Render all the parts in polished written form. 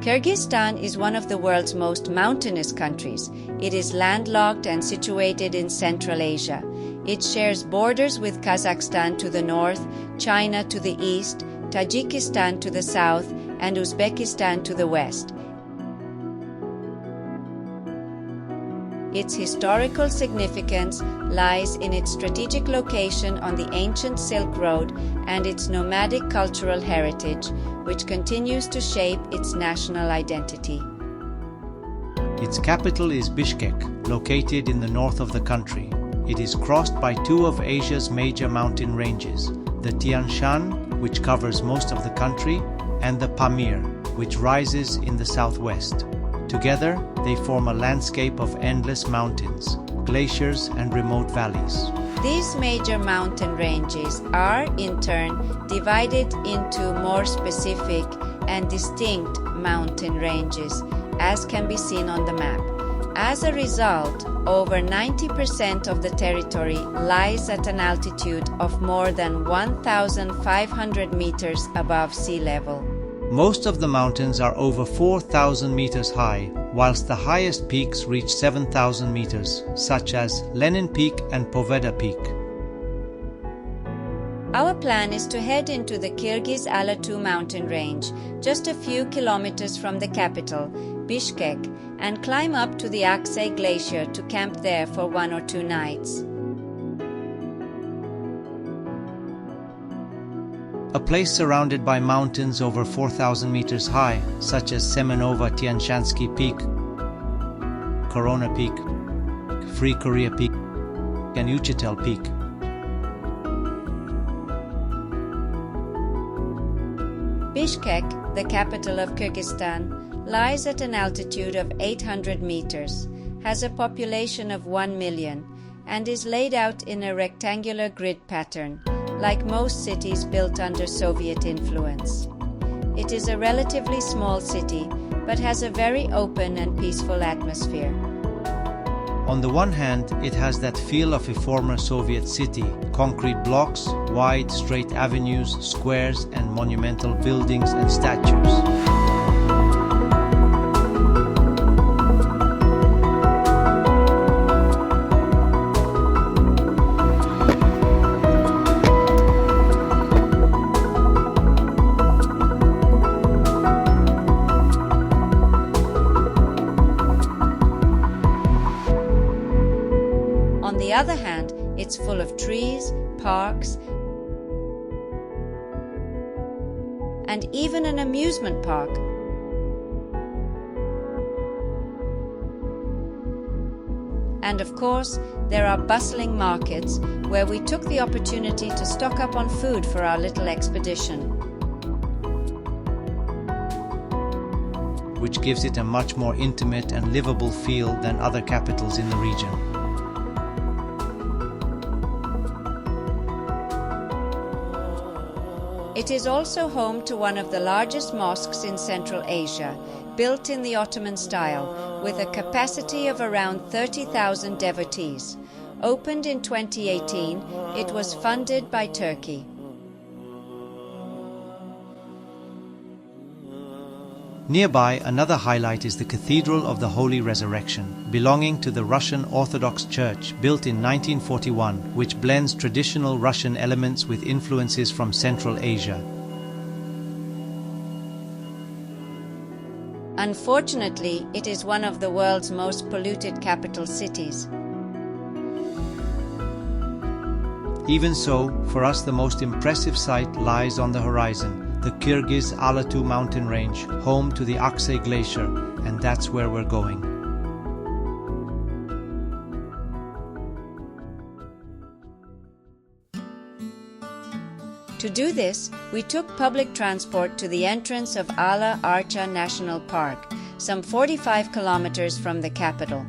Kyrgyzstan is one of the world's most mountainous countries. It is landlocked and situated in Central Asia. It shares borders with Kazakhstan to the north, China to the east, Tajikistan to the south, and Uzbekistan to the west. Its historical significance lies in its strategic location on the ancient Silk Road and its nomadic cultural heritage, which continues to shape its national identity. Its capital is Bishkek, located in the north of the country. It is crossed by two of Asia's major mountain ranges, the Tian Shan, which covers most of the country, and the Pamir, which rises in the southwest. Together, they form a landscape of endless mountains, glaciers, and remote valleys. These major mountain ranges are, in turn, divided into more specific and distinct mountain ranges, as can be seen on the map. As a result, over 90% of the territory lies at an altitude of more than 1,500 meters above sea level. Most of the mountains are over 4,000 meters high, whilst the highest peaks reach 7,000 meters, such as Lenin Peak and Poveda Peak. Our plan is to head into the Kyrgyz Alatu mountain range, just a few kilometers from the capital, Bishkek, and climb up to the Aksay Glacier to camp there for 1 or 2 nights. A place surrounded by mountains over 4,000 meters high, such as Semenova Tianshansky Peak, Korona Peak, Free Korea Peak, and Uchitel Peak. Bishkek, the capital of Kyrgyzstan, lies at an altitude of 800 meters, has a population of 1 million, and is laid out in a rectangular grid pattern, like most cities built under Soviet influence. It is a relatively small city, but has a very open and peaceful atmosphere. On the one hand, it has that feel of a former Soviet city: concrete blocks, wide, straight avenues, squares, and monumental buildings and statues. On the other hand, it's full of trees, parks, and even an amusement park. And of course, there are bustling markets where we took the opportunity to stock up on food for our little expedition, which gives it a much more intimate and livable feel than other capitals in the region. It is also home to one of the largest mosques in Central Asia, built in the Ottoman style, with a capacity of around 30,000 devotees. Opened in 2018, it was funded by Turkey. Nearby, another highlight is the Cathedral of the Holy Resurrection, belonging to the Russian Orthodox Church, built in 1941, which blends traditional Russian elements with influences from Central Asia. Unfortunately, it is one of the world's most polluted capital cities. Even so, for us the most impressive sight lies on the horizon, the Kyrgyz Alatu mountain range, home to the Aksay Glacier, and that's where we're going. To do this, we took public transport to the entrance of Ala Archa National Park, some 45 kilometers from the capital.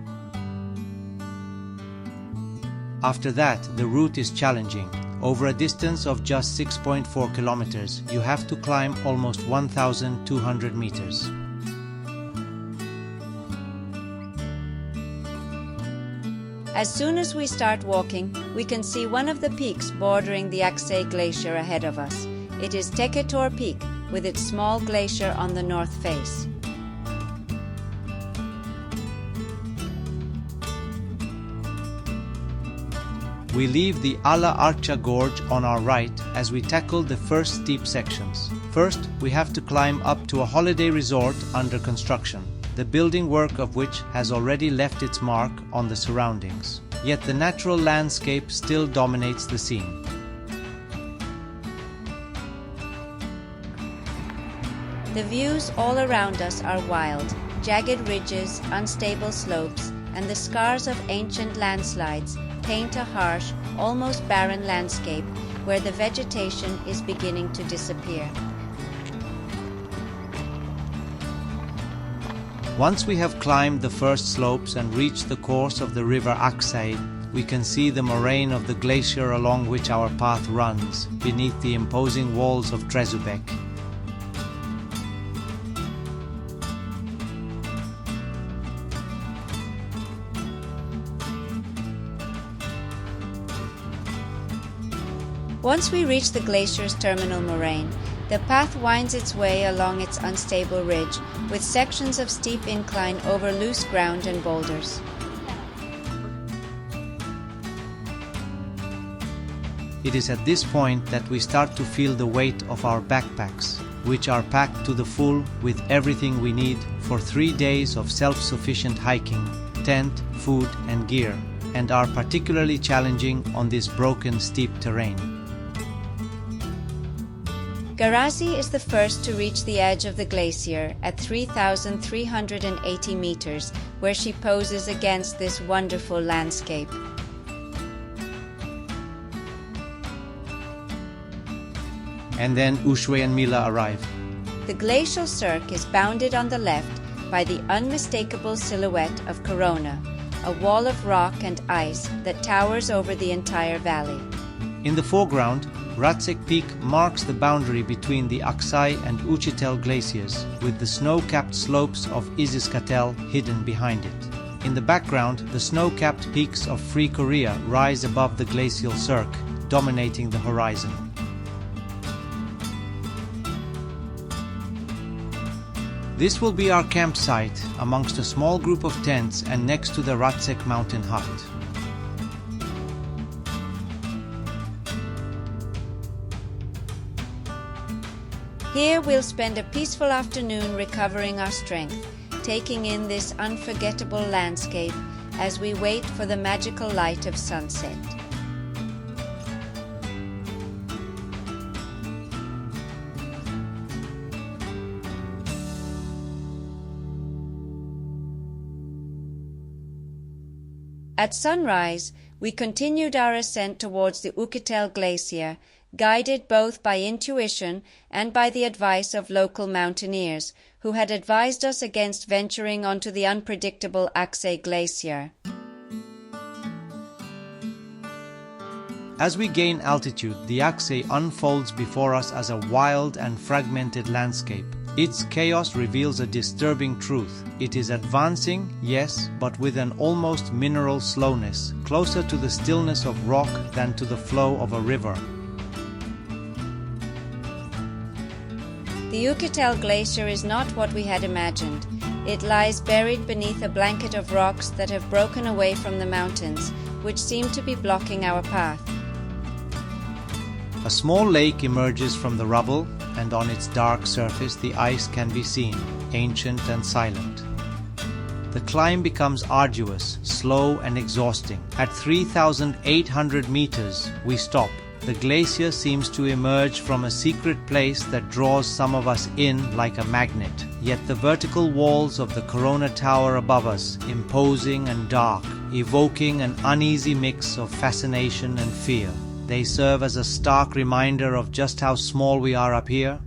After that, the route is challenging. Over a distance of just 6.4 kilometers, you have to climb almost 1,200 meters. As soon as we start walking, we can see one of the peaks bordering the Aksay Glacier ahead of us. It is Teketor Peak, with its small glacier on the north face. We leave the Ala Archa Gorge on our right as we tackle the first steep sections. First, we have to climb up to a holiday resort under construction, the building work of which has already left its mark on the surroundings. Yet the natural landscape still dominates the scene. The views all around us are wild, jagged ridges, unstable slopes, and the scars of ancient landslides paint a harsh, almost barren landscape where the vegetation is beginning to disappear. Once we have climbed the first slopes and reached the course of the river Uxue, we can see the moraine of the glacier along which our path runs, beneath the imposing walls of Trezubek. Once we reach the glacier's terminal moraine, the path winds its way along its unstable ridge, with sections of steep incline over loose ground and boulders. It is at this point that we start to feel the weight of our backpacks, which are packed to the full with everything we need for 3 days of self-sufficient hiking, tent, food and gear, and are particularly challenging on this broken, steep terrain. Garazi is the first to reach the edge of the glacier at 3,380 meters, where she poses against this wonderful landscape. And then Uxue and Mila arrive. The glacial cirque is bounded on the left by the unmistakable silhouette of Korona, a wall of rock and ice that towers over the entire valley. In the foreground, Ratsek Peak marks the boundary between the Aksay and Uchitel glaciers, with the snow-capped slopes of Izizkatel hidden behind it. In the background, the snow-capped peaks of Free Korea rise above the glacial cirque, dominating the horizon. This will be our campsite amongst a small group of tents and next to the Ratsek mountain hut. Here we'll spend a peaceful afternoon recovering our strength, taking in this unforgettable landscape as we wait for the magical light of sunset. At sunrise, we continued our ascent towards the Uchitel Glacier, guided both by intuition and by the advice of local mountaineers, who had advised us against venturing onto the unpredictable Aksay Glacier. As we gain altitude, the Aksay unfolds before us as a wild and fragmented landscape. Its chaos reveals a disturbing truth. It is advancing, yes, but with an almost mineral slowness, closer to the stillness of rock than to the flow of a river. The Uchitel Glacier is not what we had imagined. It lies buried beneath a blanket of rocks that have broken away from the mountains, which seem to be blocking our path. A small lake emerges from the rubble, and on its dark surface the ice can be seen, ancient and silent. The climb becomes arduous, slow and exhausting. At 3,800 meters, we stop. The glacier seems to emerge from a secret place that draws some of us in like a magnet. Yet the vertical walls of the Korona Tower above us, imposing and dark, evoking an uneasy mix of fascination and fear. They serve as a stark reminder of just how small we are up here